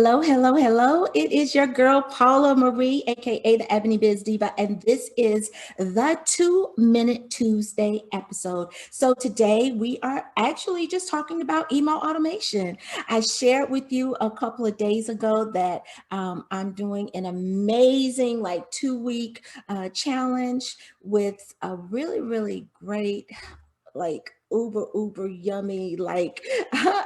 Hello, hello, hello. It is your girl, Paula Marie, aka the EbonyBizDiva, and this is the 2-Minute Tuesday episode. So today we are actually just talking about email automation. I shared with you a couple of days ago that I'm doing an amazing, like 2-week challenge with a really, really great, like uber yummy like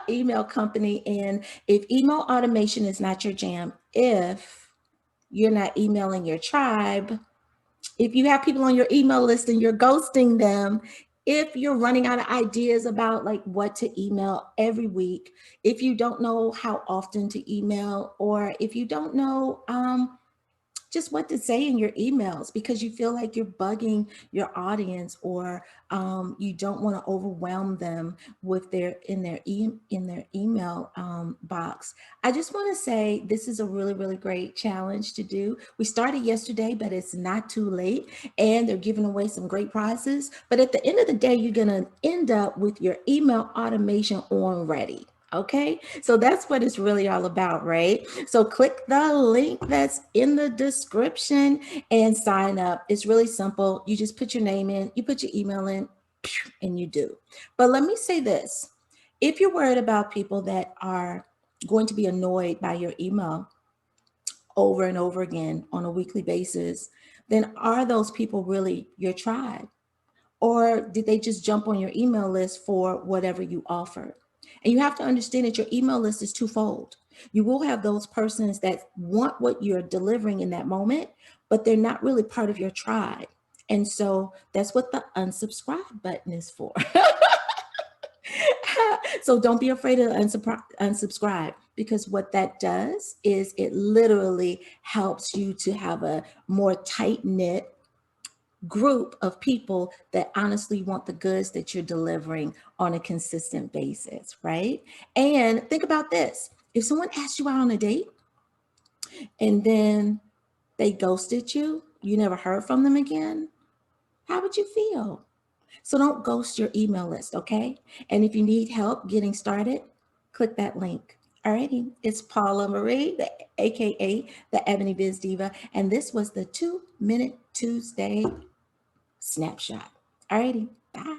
email company. And if email automation is not your jam, if you're not emailing your tribe, if you have people on your email list and you're ghosting them, if you're running out of ideas about like what to email every week, if you don't know how often to email, or if you don't know just what to say in your emails because you feel like you're bugging your audience, or you don't want to overwhelm them with in their email box. I just want to say this is a really, really great challenge to do. We started yesterday, but it's not too late, and they're giving away some great prizes. But at the end of the day, you're going to end up with your email automation on ready. Okay, so that's what it's really all about, right? So click the link that's in the description and sign up. It's really simple. You just put your name in, you put your email in, and you do. But let me say this. If you're worried about people that are going to be annoyed by your email over and over again on a weekly basis, then are those people really your tribe? Or did they just jump on your email list for whatever you offered? And you have to understand that your email list is twofold. You will have those persons that want what you're delivering in that moment, but they're not really part of your tribe. And so that's what the unsubscribe button is for. So don't be afraid to unsubscribe, because what that does is it literally helps you to have a more tight-knit group of people that honestly want the goods that you're delivering on a consistent basis, right? And think about this. If someone asked you out on a date and then they ghosted you, you never heard from them again, how would you feel? So don't ghost your email list, okay? And if you need help getting started, click that link. Alrighty, it's Paula Marie, aka the Ebony Biz Diva, and this was the 2-Minute Tuesday snapshot. Alrighty, bye.